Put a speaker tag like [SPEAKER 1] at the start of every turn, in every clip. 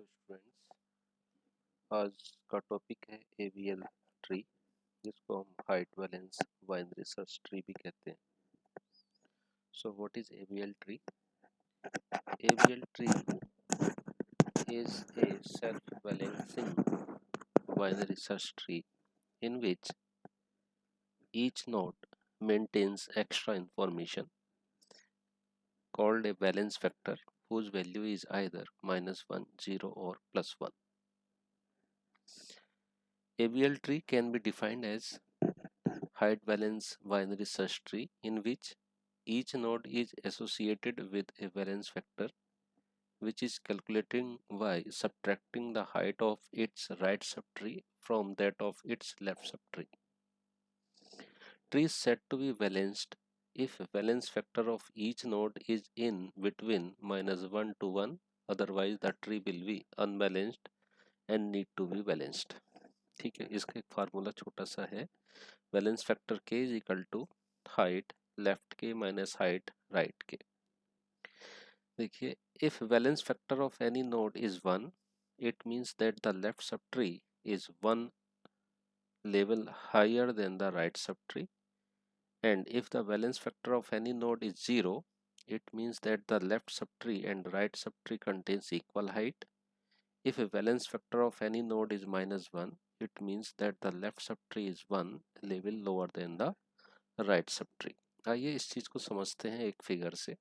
[SPEAKER 1] Students, आज का topic है एवीएल ट्री, जिसको हम height balance wine research tree भी कहते हैं। So what is AVL tree? AVL tree is a self-balancing wine research tree in which each node maintains extra information called a balance factor whose value is either -1, 0 or +1. AVL tree can be defined as height balance binary search tree in which each node is associated with a valence factor which is calculating by subtracting the height of its right subtree from that of its left subtree. Tree is said to be balanced if valence factor of each node is in between -1 to 1, otherwise the tree will be unbalanced and need to be balanced. ठीक है, इसका एक formula छोटा सा है, balance factor k is equal to height left k minus height right k. देखिए, if balance factor of any node is 1, it means that the left sub tree is 1 level higher than the right sub tree, and if the balance factor of any node is 0, it means that the left subtree and right subtree contains equal height. If a valence factor of any node is -1, it means that the left subtree is 1 level lower than the right subtree. आइए इस चीज को समझते हैं एक figure से।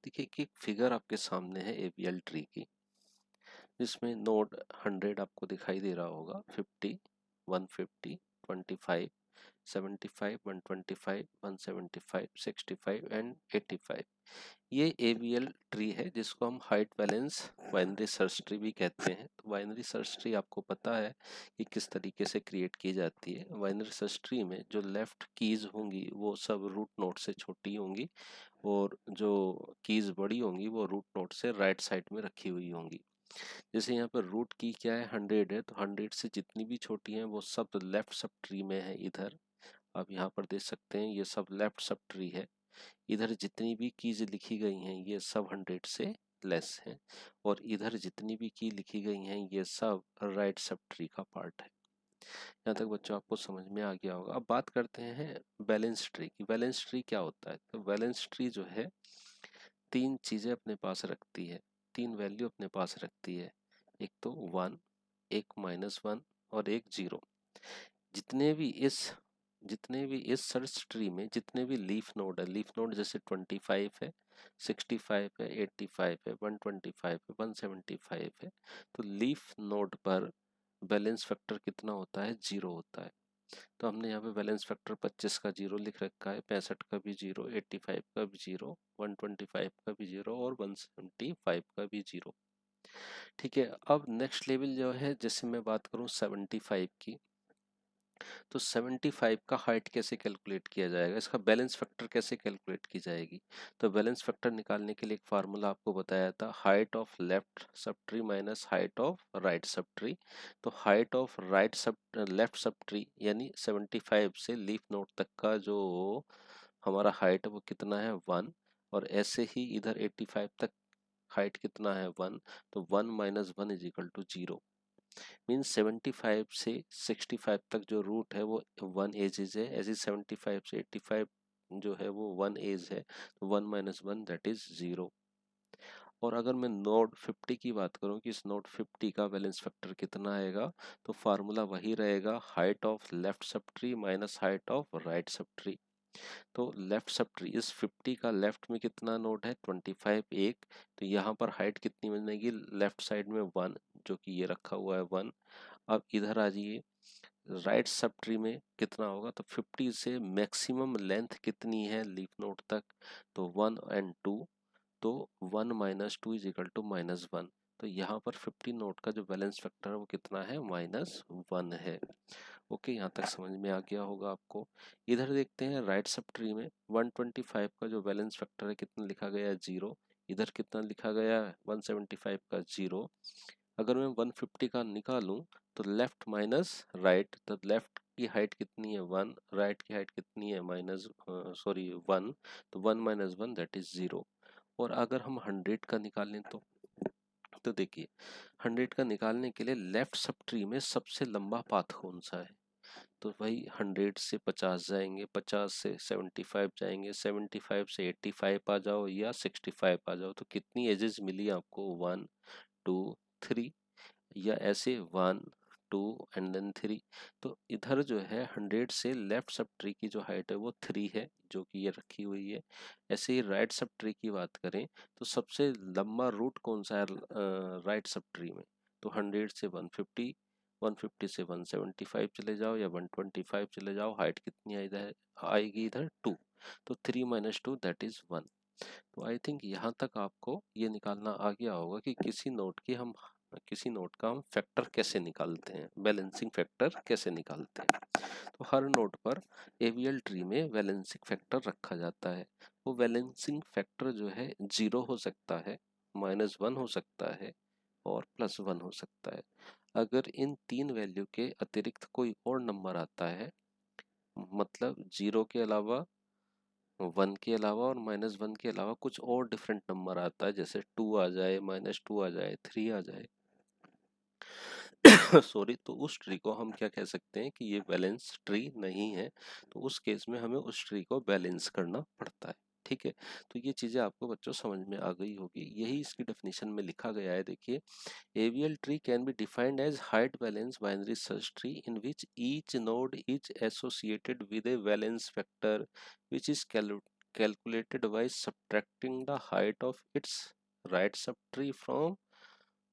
[SPEAKER 1] देखिए कि एक फिगर आपके सामने है एवीएल ट्री की, जिसमें नोड 100 आपको दिखाई दे रहा होगा, 50, 150, 25, 75, 125, 175, 65 एंड 85। ये एवीएल ट्री है जिसको हम height balance binary search tree भी कहते हैं। तो बाइनरी सर्च ट्री आपको पता है कि किस तरीके से क्रिएट की जाती है। बाइनरी सर्च ट्री में जो लेफ्ट कीज होंगी वो सब रूट नोड से छोटी होंगी, और जो कीज बड़ी होंगी वो रूट नोड से राइट साइड में रखी हुई होंगी। जैसे यहाँ पर रूट की क्या है, 100 है, तो 100 से जितनी भी छोटी हैं वो सब लेफ्ट सब ट्री में है। इधर आप यहाँ पर देख सकते हैं, ये सब लेफ्ट सब ट्री है। इधर जितनी भी कीज लिखी गई हैं ये सब 100 से लेस हैं, और इधर जितनी भी की लिखी गई हैं ये सब राइट सब ट्री का पार्ट है। यहाँ तक बच्चों आपको समझ में आ गया होगा। अब बात करते हैं बैलेंस ट्री की। बैलेंस ट्री क्या होता है? तो बैलेंस ट्री जो है, तीन चीजें अपने पास रखती है, तीन वैल्यू अपने पास रखती है। एक तो 1, एक -1 और एक 0। जितने भी इस सर्च ट्री में जितने भी लीफ नोड है, लीफ नोड जैसे 25 है, 65 है, 85 है, 125 है, 175 है, तो लीफ नोड पर बैलेंस फैक्टर कितना होता है? 0 होता है। तो हमने यहाँ पे बैलेंस फैक्टर 25 का 0 लिख रखा है, 65 का भी 0, 85 का भी 0, 125 का भी 0 और 175 का भी 0। ठीक है, अब नेक्स्ट लेवल जो है, जैसे मैं बात करूँ 75 की, तो 75 का हाइट कैसे कैलकुलेट किया जाएगा, इसका बैलेंस फैक्टर कैसे कैलकुलेट की जाएगी? तो बैलेंस फैक्टर निकालने के लिए एक फार्मूला आपको बताया था, हाइट ऑफ लेफ्ट सब tree minus height of right सब ट्री। तो हाइट ऑफ लेफ्ट सब ट्री यानी 75 से लीफ नोड तक का जो हमारा हाइट है वो कितना है? 1। और ऐसे ही इधर 85 तक हाइट कितना है? 1। तो 1 minus 1 is equal to 0। Means 75 से 65 तक जो रूट है वो 1 एजेस है, ऐसे 75 से 85 जो है वो 1 एज है, तो 1 माइनस 1 दैट इज 0। और अगर मैं नोड 50 की बात करूं कि इस नोड 50 का बैलेंस फैक्टर कितना आएगा, तो फार्मूला वही रहेगा, हाइट ऑफ लेफ्ट सब tree minus height of right सब ट्री। तो लेफ्ट सब ट्री, इस 50 का लेफ्ट में कितना नोड है? 25 एक, तो यहाँ पर हाइट कितनी बनेगी? लेफ्ट साइड में 1, जो कि ये रखा हुआ है 1। अब इधर आ जाइए, राइट सब ट्री में कितना होगा? तो 50 से मैक्सिमम लेंथ कितनी है लीफ नोड तक? तो 1 एंड 2, तो 1 माइनस 2 इज इक्वल टू -1। तो यहाँ पर 50 नोड का जो बैलेंस फैक्टर है वो कितना है? -1 है। ओके, यहाँ तक समझ में आ गया होगा आपको। इधर देखते हैं राइट सब ट्री में 125 का जो बैलेंस फैक्टर है कितना लिखा गया है? 0। इधर कितना लिखा गया है? 175 का 0। अगर मैं 150 का निकालूं तो लेफ्ट माइनस राइट, तो लेफ्ट की हाइट कितनी है? 1, राइट की हाइट कितनी है? 1। तो 1 माइनस 1 दैट इज 0। और अगर हम 100 का निकालें तो तो देखिए 100 का निकालने के लिए लेफ्ट सब ट्री में सबसे लंबा पाथ कौन सा है, तो भाई 100 से 50 जाएंगे, 50 से 75 जाएंगे, 75 से 85 आ जाओ या 65 आ जाओ, तो कितनी एजेस मिली आपको, 1 2 3, या ऐसे 1 2 एंड देन 3। तो इधर जो है 100 से लेफ्ट सब ट्री की जो हाइट है वो 3 है, जो कि ये रखी हुई है। ऐसे ही राइट सब ट्री की बात करें तो सबसे लंबा रूट कौन सा है राइट सब ट्री में, तो 100 से 150, 150 से 175 चले जाओ या 125 चले जाओ, हाइट कितनी आएगी इधर 2, तो 3 माइनस 2 दैट इज 1। तो आई थिंक यहाँ तक आपको ये निकालना आ गया होगा कि किसी नोट का हम फैक्टर कैसे निकालते हैं, बैलेंसिंग फैक्टर कैसे निकालते हैं। तो हर नोट पर एवीएल ट्री में बैलेंसिंग फैक्टर रखा जाता है। वो बैलेंसिंग फैक्टर जो है 0 हो सकता है, -1 हो सकता है और +1 हो सकता है। अगर इन तीन वैल्यू के अतिरिक्त कोई और नंबर आता है, मतलब 0 के अलावा, 1 के अलावा और -1 के अलावा कुछ और डिफरेंट नंबर आता है, जैसे 2 आ जाए, -2 आ जाए, 3 आ जाए सॉरी, तो उस ट्री को हम क्या कह सकते हैं कि ये बैलेंस ट्री नहीं है। तो उस केस में हमें उस ट्री को बैलेंस करना पड़ता है। ठीक है, तो ये चीजें आपको बच्चों समझ में आ गई होगी, यही इसकी डेफिनेशन में लिखा गया है। देखिए, AVL tree can be defined as height valence binary search tree in which each node is associated with a valence vector which is calculated by subtracting the height of its right subtree from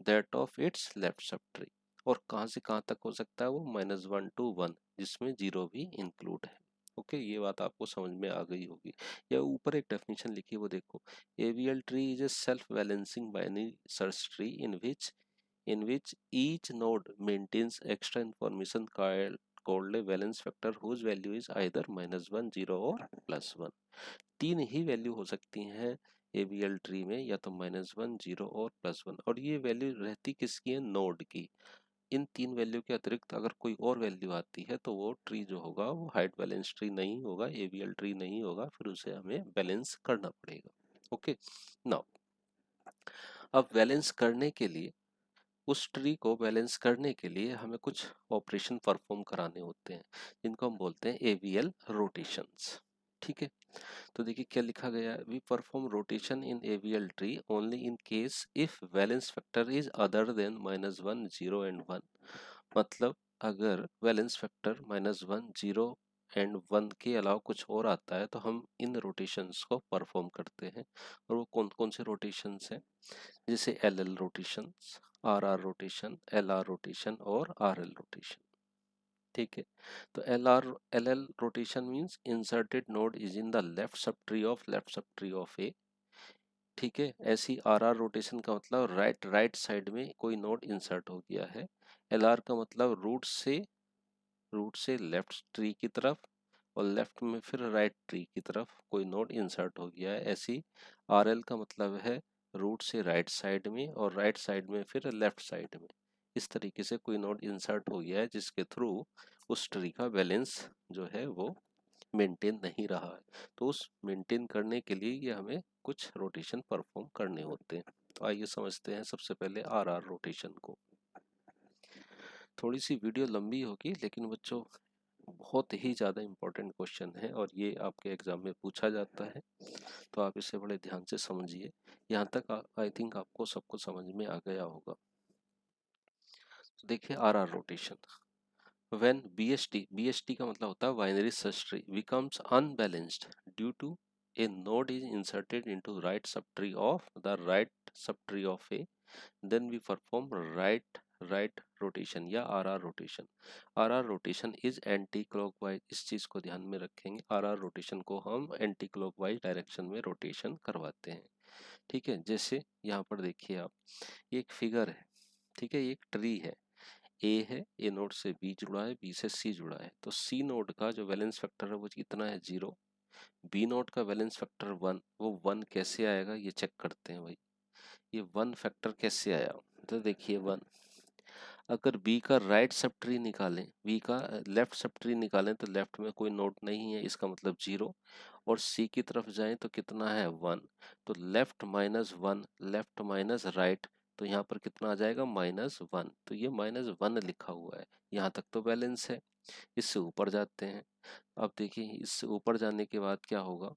[SPEAKER 1] that of its left subtree। और कहाँ से कहाँ तक हो सकता है वो, -1 to 1, जिसमें 0 भी इंक्लूड है। ओके, ये बात आपको समझ में आ गई होगी। या ऊपर एक डेफिनेशन लिखी वो देखो, AVL tree is a self balancing binary search tree in which each node maintains extra information called a valence vector whose value is either -1 0 और +1। तीन ही वैल्यू हो सकती हैं ABL ट्री में, या तो -1 0 और +1, और ये वैल्यू रहती किसकी है, नोड की। इन तीन वैल्यू के अतिरिक्त अगर कोई और वैल्यू आती है तो वो ट्री जो होगा वो हाइट बैलेंस ट्री नहीं होगा, ABL ट्री नहीं होगा, फिर उसे हमें बैलेंस करना पड़ेगा। ओके, नाउ अब बैलेंस करने के लिए, उस ट्री को बैलेंस करने के लिए हमें कुछ ऑपरेशन परफॉर्म कराने होते हैं, जिनको हम बोलते हैं AVL रोटेशंस। ठीक है, तो देखिए क्या लिखा गया है, we perform rotation in AVL tree only in case if balance factor is other than -1 0 and 1। मतलब अगर बैलेंस फैक्टर -1 0 एंड 1 के अलावा कुछ और आता है तो हम इन रोटेशंस को परफॉर्म करते हैं। और वो कौन कौन से रोटेशंस हैं, जैसे LL rotation, RR rotation, LR rotation और RL रोटेशन। ठीक है, तो LL rotation means inserted node is in the left सब ट्री ऑफ ए। ठीक है, ऐसी RR रोटेशन का मतलब राइट साइड में कोई नोड इंसर्ट हो गया है। LR का मतलब रूट से लेफ्ट ट्री की तरफ, और लेफ्ट में फिर राइट ट्री की तरफ कोई नोड इंसर्ट हो गया है। ऐसी RL का मतलब है रूट से राइट साइड में और राइट साइड में फिर लेफ्ट साइड में। इस तरीके से कोई नोड इंसर्ट हो गया है जिसके थ्रू उस ट्री का बैलेंस जो है वो मेंटेन नहीं रहा है। तो उस मेंटेन करने के लिए ये हमें कुछ रोटेशन परफॉर्म करने होते हैं। तो आइए समझते हैं सबसे पहले RR रोटेशन को। थोड़ी सी वीडियो लंबी होगी लेकिन बच्चों बहुत ही ज़्यादा इम्पोर्टेंट क्वेश्चन है और ये आपके एग्जाम में पूछा जाता है, तो आप इसे बड़े ध्यान से समझिए। यहाँ तक आई थिंक आपको सबको समझ में आ गया होगा। तो देखिए RR रोटेशन, व्हेन BST का मतलब होता है binary search tree becomes unbalanced due to a node is inserted into right subtree of the right subtree of A, then we perform right rotation या RR rotation. RR rotation is anti clockwise, इस चीज को ध्यान में रखेंगे, RR rotation को हम anti clockwise direction में रोटेशन करवाते हैं। ठीक है, जैसे यहाँ पर देखिए आप, ये एक फिगर है। ठीक है, ये एक ट्री है, ए नोड से बी जुड़ा है, बी से सी जुड़ा है। तो सी नोड का जो बैलेंस फैक्टर है वो कितना है, 0। बी नोड का बैलेंस फैक्टर 1, वो 1 कैसे आएगा ये चेक करते हैं भाई। ये 1 फैक्टर कैसे आया, तो देखिए 1, अगर बी का राइट सब ट्री निकालें, बी का लेफ्ट सब ट्री निकालें तो लेफ्ट में कोई नोड नहीं है, इसका मतलब 0। और सी की तरफ जाएं तो कितना है, 1। तो left minus 1, left minus right, तो यहाँ पर कितना आ जाएगा -1। तो ये -1 लिखा हुआ है, यहाँ तक तो बैलेंस है। इससे ऊपर जाते हैं। अब देखिए इससे ऊपर जाने के बाद क्या होगा,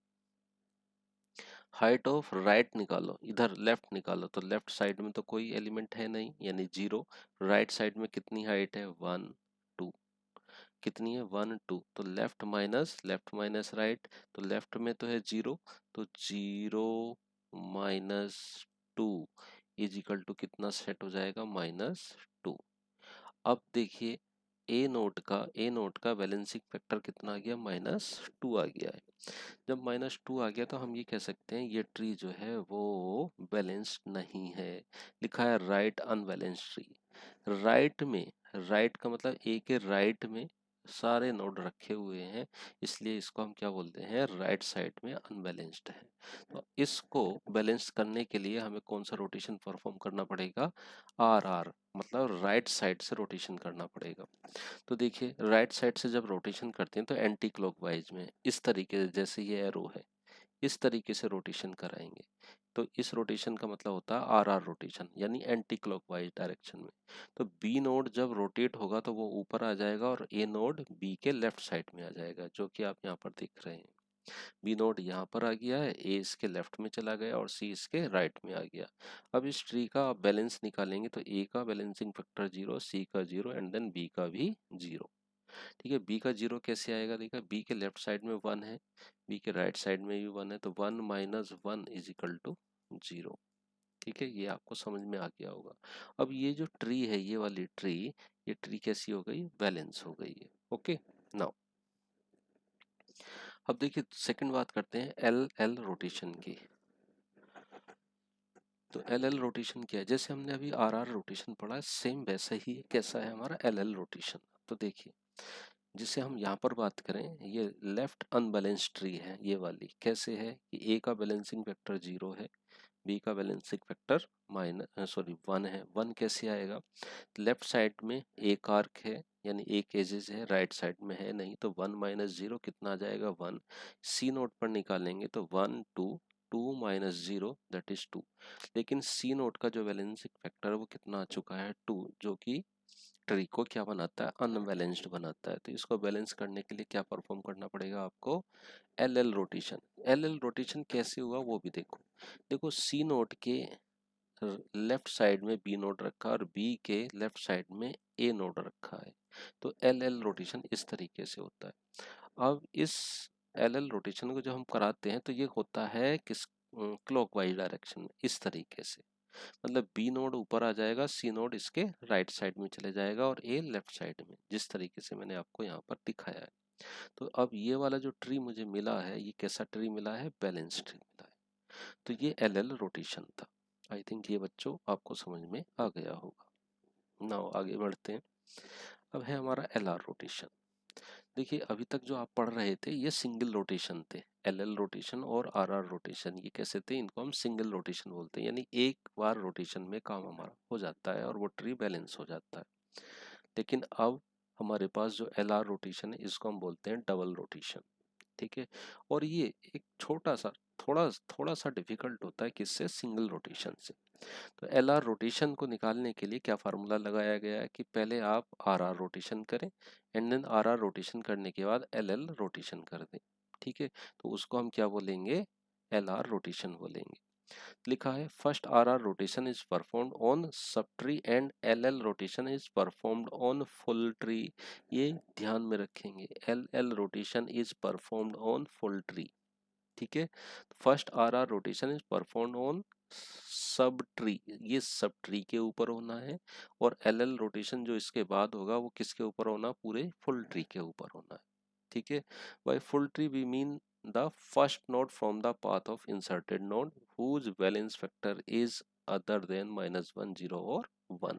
[SPEAKER 1] हाइट ऑफ राइट निकालो, इधर लेफ्ट निकालो, तो लेफ्ट साइड में तो कोई एलिमेंट है नहीं यानी 0। राइट साइड में कितनी हाइट है, 1 2, कितनी है 1 2, तो लेफ्ट माइनस राइट, तो लेफ्ट में तो है 0, तो 0 - 2 इज इक्वल टू कितना सेट हो जाएगा, -2। अब देखिए ए नोट का बैलेंसिंग फैक्टर कितना आ गया, -2 आ गया है। जब -2 आ गया तो हम ये कह सकते हैं ये ट्री जो है वो बैलेंस्ड नहीं है। लिखा है राइट अनबैलेंस्ड ट्री। राइट का मतलब ए के राइट में सारे नोड रखे हुए हैं, इसलिए इसको हम क्या बोलते हैं, राइट साइड में अनबैलेंस्ड है। तो इसको बैलेंस करने के लिए हमें कौन सा रोटेशन परफॉर्म करना पड़ेगा, आर मतलब राइट साइड से रोटेशन करना पड़ेगा। तो देखिए राइट साइड से जब रोटेशन करते हैं तो एंटी क्लॉकवाइज में इस तरीके से, जैसे ये एरो है इस तरीके से रोटेशन कराएंगे। तो इस रोटेशन का मतलब होता है आर रोटेशन, यानी एंटी क्लॉकवाइज डायरेक्शन में। तो बी नोड जब रोटेट होगा तो वो ऊपर आ जाएगा और ए नोड बी के लेफ्ट साइड में आ जाएगा, जो कि आप यहाँ पर देख रहे हैं। बी नोड यहाँ पर आ गया है, ए इसके लेफ्ट में चला गया और सी इसके राइट में आ गया। अब इस ट्री का आप बैलेंस निकालेंगे तो ए का बैलेंसिंग फैक्टर 0, सी का 0 एंड देन बी का भी 0। ठीक है, बी का 0 कैसे आएगा, देखा बी के लेफ्ट साइड में 1 है, बी के राइट साइड में भी 1 है, तो 1 - 1 इज इक्वल टू 0। ठीक है, ये आपको समझ में आ गया होगा। अब ये जो ट्री है, ये वाली ट्री, ये ट्री कैसी हो गई, बैलेंस हो गई है। ओके नाउ अब देखिए सेकंड बात करते हैं एल एल रोटेशन की। तो एल एल रोटेशन क्या है, जैसे हमने अभी आर आर रोटेशन पढ़ा है सेम वैसा ही कैसा है हमारा एल एल रोटेशन। तो देखिए जिसे हम यहाँ पर बात करें, ये लेफ्ट अनबैलेंस्ड ट्री है, ये वाली कैसे है कि ए का बैलेंसिंग फैक्टर 0 है, बी का बैलेंसिंग फैक्टर 1 है। 1 कैसे आएगा, लेफ्ट साइड में एक आर्क है यानी एक एजेस है, राइट साइड में है नहीं, तो 1 - 0 कितना आ जाएगा, 1। सी नोट पर निकालेंगे तो 1 2, 2 - 0 दैट इज 2। लेकिन सी नोट का जो बैलेंसिंग फैक्टर है वो कितना आ चुका है, 2, जो कि ट्री को क्या बनाता है, अनबैलेंस्ड बनाता है। तो इसको बैलेंस करने के लिए क्या परफॉर्म करना पड़ेगा आपको, L L rotation. L L rotation कैसे हुआ वो भी देखो। देखो सी नोट के लेफ्ट साइड में बी नोट रखा और बी के लेफ्ट साइड में ए नोट रखा है, तो एल एल रोटेशन इस तरीके से होता है। अब इस एल एल रोटेशन को जो हम कराते हैं तो ये होता है किस, क्लॉकवाइज डायरेक्शन में, इस तरीके से। मतलब बी नोड ऊपर आ जाएगा, सी नोड इसके राइट साइड में चले जाएगा और ए लेफ्ट साइड में, जिस तरीके से मैंने आपको यहाँ पर दिखाया है। तो अब ये वाला जो ट्री मुझे मिला है, ये कैसा ट्री मिला है, बैलेंस ट्री मिला है। तो ये एल एल रोटेशन था। आई थिंक ये बच्चों आपको समझ में आ गया होगा। नाउ आगे बढ़ते हैं। अब है हमारा एल आर रोटेशन। देखिए अभी तक जो आप पढ़ रहे थे ये सिंगल रोटेशन थे, एल एल रोटेशन और आर आर रोटेशन, ये कैसे थे, इनको हम सिंगल रोटेशन बोलते हैं, यानी एक बार रोटेशन में काम हमारा हो जाता है और वो ट्री बैलेंस हो जाता है। लेकिन अब हमारे पास जो एल आर रोटेशन है इसको हम बोलते हैं डबल रोटेशन। ठीक है, और ये एक छोटा सा थोड़ा थोड़ा सा डिफिकल्ट होता है किससे, सिंगल रोटेशन से। तो एल आर रोटेशन को निकालने के लिए क्या फार्मूला लगाया गया है कि पहले आप आर आर रोटेशन करें and then R R rotation करने के बाद एल एल रोटेशन कर दें। ठीक है, तो उसको हम क्या बोलेंगे, एल आर रोटेशन बोलेंगे। लिखा है first R R rotation is performed on subtree and L L rotation is performed on full tree. ये ध्यान में रखेंगे, L L rotation is performed on full tree. ठीक है, first R R rotation is performed on subtree, ये sub tree के ऊपर होना है, और एल एल रोटेशन जो इसके बाद होगा वो किसके ऊपर होना, पूरे फुल ट्री के ऊपर होना है। ठीक है, by full tree we mean the first node from the path of inserted node whose valence factor is other than -1 0 और 1।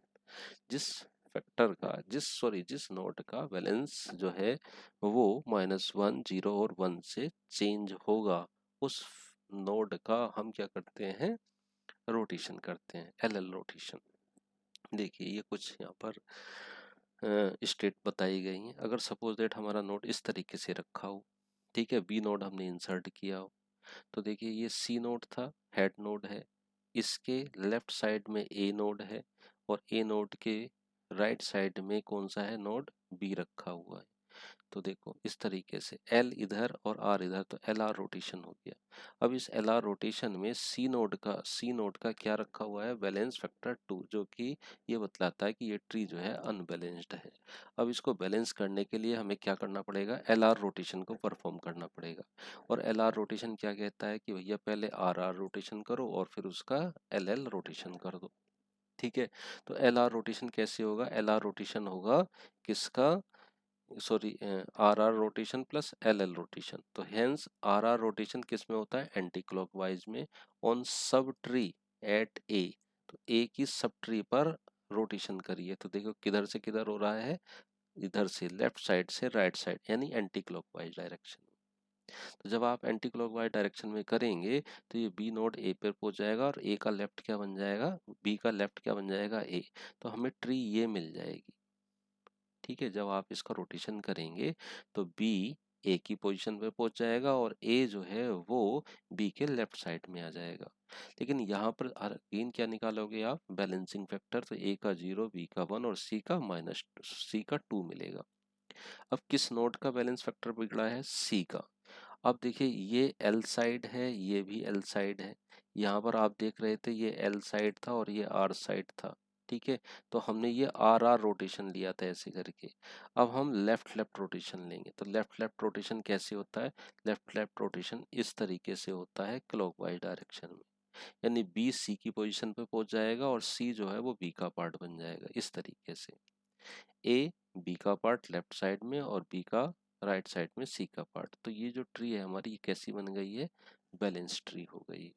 [SPEAKER 1] जिस फैक्टर का जिस नोड का वैलेंस जो है वो -1 0 और 1 से चेंज होगा, उस नोड का हम क्या करते हैं, रोटेशन करते हैं, एल एल रोटेशन। देखिए ये कुछ यहाँ पर स्टेट बताई गई हैं। अगर सपोज दैट हमारा नोड इस तरीके से रखा हो, ठीक है, बी नोड हमने इंसर्ट किया हो, तो देखिए ये सी नोड था, हेड नोड है, इसके लेफ्ट साइड में ए नोड है और ए नोड के राइट साइड में कौन सा है, नोड बी रखा हुआ है। तो देखो इस तरीके से एल इधर और आर इधर, तो एल आर रोटेशन हो गया। अब इस एल आर रोटेशन में सी नोड का क्या रखा हुआ है, बैलेंस फैक्टर 2, जो कि ये बतलाता है कि ये ट्री जो है अनबैलेंस्ड है। अब इसको बैलेंस करने के लिए हमें क्या करना पड़ेगा, एल आर रोटेशन को परफॉर्म करना पड़ेगा। और एल आर रोटेशन क्या कहता है कि भैया पहले आर आर रोटेशन करो और फिर उसका एल एल रोटेशन कर दो। ठीक है, तो एल आर रोटेशन कैसे होगा, एल आर रोटेशन होगा किसका, sorry, R R rotation plus L L rotation. तो हेंस आर आर रोटेशन किस में होता है, एंटी क्लॉकवाइज में, on subtree at A. तो ए की सब ट्री पर रोटेशन करिए। तो देखो किधर से किधर हो रहा है, इधर से लेफ्ट साइड से राइट साइड, यानी एंटी क्लॉकवाइज डायरेक्शन। तो जब आप एंटी क्लॉकवाइज डायरेक्शन में करेंगे तो ये बी नोड ए पर पहुंच जाएगा और ए का लेफ्ट क्या बन जाएगा, बी का लेफ्ट क्या बन जाएगा, ए। तो हमें ट्री ये मिल जाएगी। ठीक है, जब आप इसका रोटेशन करेंगे तो बी ए की पोजीशन पे पहुंच जाएगा और ए जो है वो बी के लेफ्ट साइड में आ जाएगा। लेकिन यहाँ पर अगेन क्या निकालोगे आप, बैलेंसिंग फैक्टर। तो ए का 0, बी का 1 और सी का 2 मिलेगा। अब किस नोड का बैलेंस फैक्टर बिगड़ा है, सी का। अब देखिए ये एल साइड है, ये भी एल साइड है। यहाँ पर आप देख रहे थे ये एल साइड था और ये आर साइड था। ठीक है, तो हमने ये आर आर रोटेशन लिया था ऐसे करके। अब हम लेफ्ट लेफ्ट रोटेशन लेंगे। तो लेफ्ट लेफ्ट रोटेशन कैसे होता है, लेफ्ट लेफ्ट रोटेशन इस तरीके से होता है क्लॉकवाइज डायरेक्शन में। यानी बी सी की पोजीशन पे पहुंच जाएगा और सी जो है वो बी का पार्ट बन जाएगा इस तरीके से। ए बी का पार्ट लेफ्ट साइड में और बी का राइट साइड में सी का पार्ट। तो ये जो ट्री है हमारी, ये कैसी बन गई है, बैलेंस ट्री हो गई।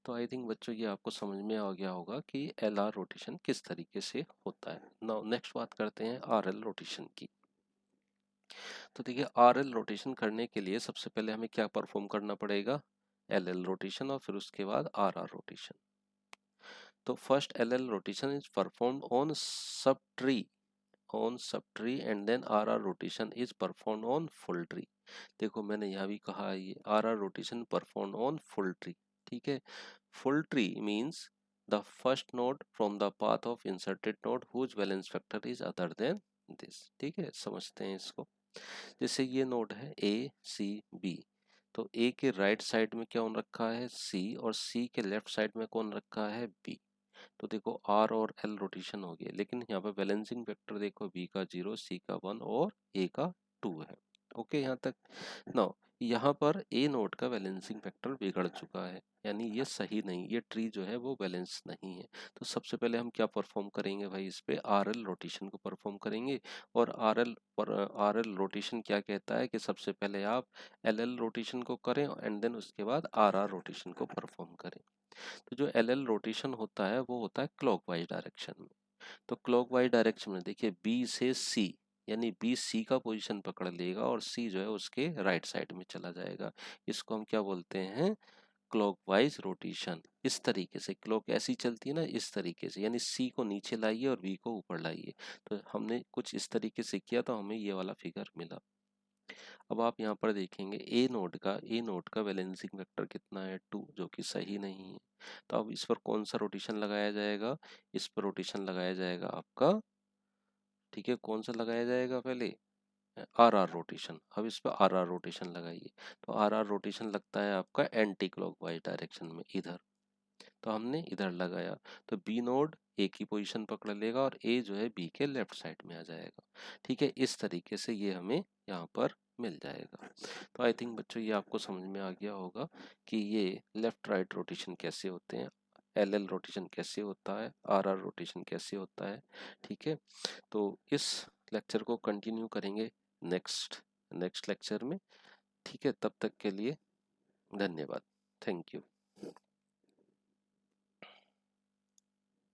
[SPEAKER 1] तो आई थिंक बच्चों ये आपको समझ में आ गया होगा कि एल आर रोटेशन किस तरीके से होता है। नाउ नेक्स्ट बात करते हैं आर एल रोटेशन की। तो देखिए आर एल रोटेशन करने के लिए सबसे पहले हमें क्या परफॉर्म करना पड़ेगा, एल एल रोटेशन और फिर उसके बाद आर आर रोटेशन। तो first L L rotation is performed on subtree and then R R rotation is performed on full tree. देखो मैंने यहाँ भी कहा है, ये R R rotation performed on full tree. ठीक है, full tree means the first node from the path of inserted node whose balance factor is other than this. ठीक है, समझते हैं इसको। जैसे ये नोड है ए सी बी, तो ए के राइट साइड में क्या रखा है, सी, और सी के लेफ्ट साइड में कौन रखा है, बी। तो देखो आर और एल रोटेशन हो गया, लेकिन यहाँ पे बैलेंसिंग फैक्टर देखो, बी का 0, सी का 1 और ए का 2 है। ओके, यहाँ तक। नाउ यहाँ पर ए नोड का बैलेंसिंग फैक्टर बिगड़ चुका है, यानी ये सही नहीं, ये ट्री जो है वो बैलेंस नहीं है। तो सबसे पहले हम क्या परफॉर्म करेंगे भाई, इस पे आर एल रोटेशन को परफॉर्म करेंगे। और आर एल रोटेशन क्या कहता है कि सबसे पहले आप एल एल रोटेशन को करें एंड देन उसके बाद आर आर रोटेशन को परफॉर्म करें। तो जो एल एल रोटेशन होता है वो होता है क्लॉकवाइज डायरेक्शन में। तो क्लॉकवाइज डायरेक्शन में देखिए बी से सी, यानी बी सी का पोजीशन पकड़ लेगा और सी जो है उसके राइट साइड में चला जाएगा। इसको हम क्या बोलते हैं, क्लॉकवाइज रोटेशन। इस तरीके से क्लॉक ऐसी चलती है ना, इस तरीके से, यानी सी को नीचे लाइए और बी को ऊपर लाइए। तो हमने कुछ इस तरीके से किया तो हमें ये वाला फिगर मिला। अब आप यहाँ पर देखेंगे ए नोड का बैलेंसिंग फैक्टर कितना है, 2, जो कि सही नहीं है। तो अब इस पर कौन सा रोटेशन लगाया जाएगा, इस पर रोटेशन लगाया जाएगा आपका, ठीक है, कौन सा लगाया जाएगा पहले, आर आर रोटेशन। अब इस पर आर आर रोटेशन लगाइए। तो आर आर रोटेशन लगता है आपका एंटी क्लॉकवाइज डायरेक्शन में इधर। तो हमने इधर लगाया, तो बी नोड ए की पोजीशन पकड़ लेगा और ए जो है बी के लेफ्ट साइड में आ जाएगा। ठीक है, इस तरीके से ये हमें यहाँ पर मिल जाएगा। तो आई थिंक बच्चों ये आपको समझ में आ गया होगा कि ये लेफ्ट राइट रोटेशन कैसे होते हैं, एल एल रोटेशन कैसे होता है, आर आर रोटेशन कैसे होता है। ठीक है, तो इस लेक्चर को कंटिन्यू करेंगे नेक्स्ट नेक्स्ट लेक्चर में। ठीक है, तब तक के लिए धन्यवाद, थैंक यू।